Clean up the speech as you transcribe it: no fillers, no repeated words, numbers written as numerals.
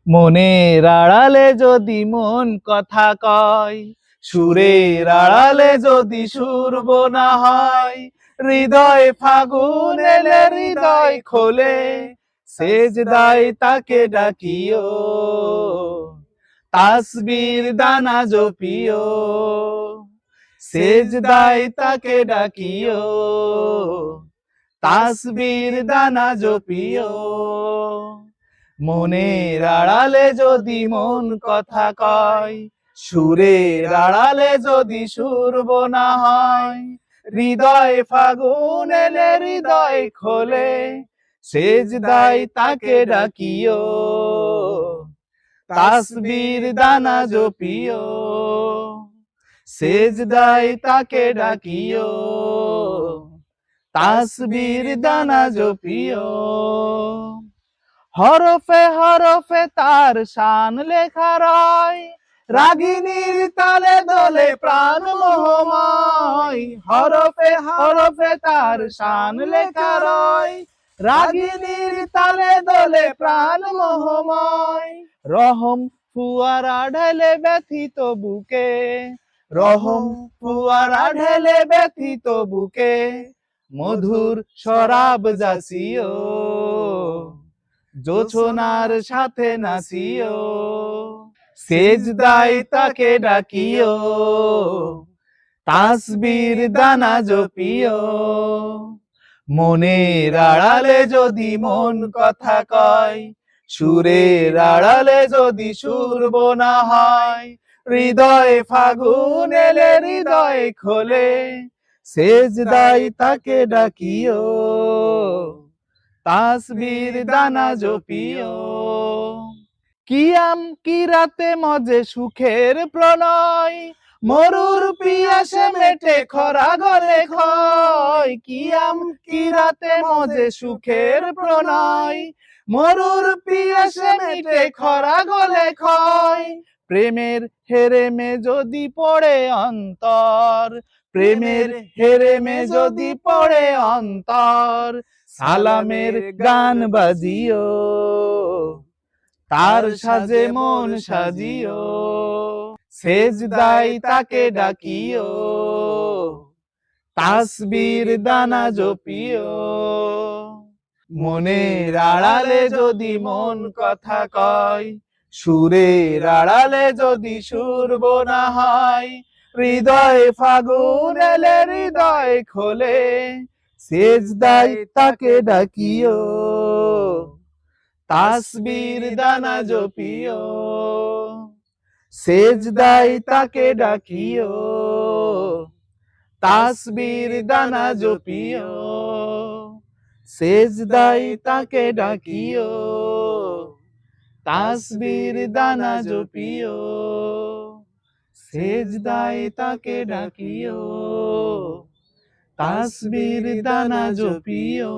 মনের আড়ালে যদি মন কথা কয়, সুরের আড়ালে যদি সুর বোনা হয়, হৃদয় ফাগুন এলে হৃদয় খোলে, সেজদায় তাকে ডাকিও, তাসবির দানা জপিও, সেজদায় তাকে ডাকিও, তাসবির দানা জপিও। মনের আড়ালে যদি মন কথা কয়, সুরের আড়ালে যদি সুর বোনা হয়, হৃদয় ফাগুন এলে হৃদয় খোলে, সেজদায় তাকে ডাকিও, তাসবির দানা জপিও, সেজদায় তাকে ডাকিও, তাসবির দানা জপিও। হরফে হরফে তার শান লেখা রয়, রাগিনীর তালে দোলে প্রাণ মোহময়। হরফে হরফে তার শান লেখা রয়, রাগিনীর তালে দোলে প্রাণ মোহময়। রহম ফুয়ারা ঢেলে ব্যথিত বুকে, রহম ফুয়ারা ঢেলে ব্যথিত বুকে, মধুর শরাব যাচিও, জোছনার সাথে নাচিও, সেজদায় তাকে ডাকিও, তাসবির দানা জপিও। মনের আড়ালে যদি মন কথা কয়, সুরের আড়ালে যদি সুর বোনা হয়, হৃদয় ফাগুন এলে হৃদয় খোলে, সেজদায় তাকে ডাকিও, তাসবির দানা জপিও। কিয়াম কিরাতে মজে সুখের প্রণয়, মরুর পিয়াসে মেটে খরা গলে ক্ষয়। কিয়াম কিরাতে মজে সুখের প্রণয়, মরুর পিয়াসে মেটে খরা গলে ক্ষয়। প্রেমের হেরেমে যদি পড়ে অন্তর, প্রেমের হেরেমে যদি পড়ে অন্তর, সালামের গান বাজিও, তার সাজে মন সাজিও, সেজদায় তাকে ডাকিও, তাসবির দানা জপিও। মনের আড়ালে যদি মন কথা কয়, সুরের আড়ালে যদি সুর বোনা হয়, হৃদয় ফাগুন এলে হৃদয় খোলে, সেজদায় তাকে ডাকিও, তাসবির দানা জপিও, সেজদায় তাকে ডাকিও, তাসবির দানা জপিও, সেজদায় তাকে ডাকিও, তাসবির দানা জপিও, সেজদায় তাকে ডাকিও, তাসবির দানা জপিও।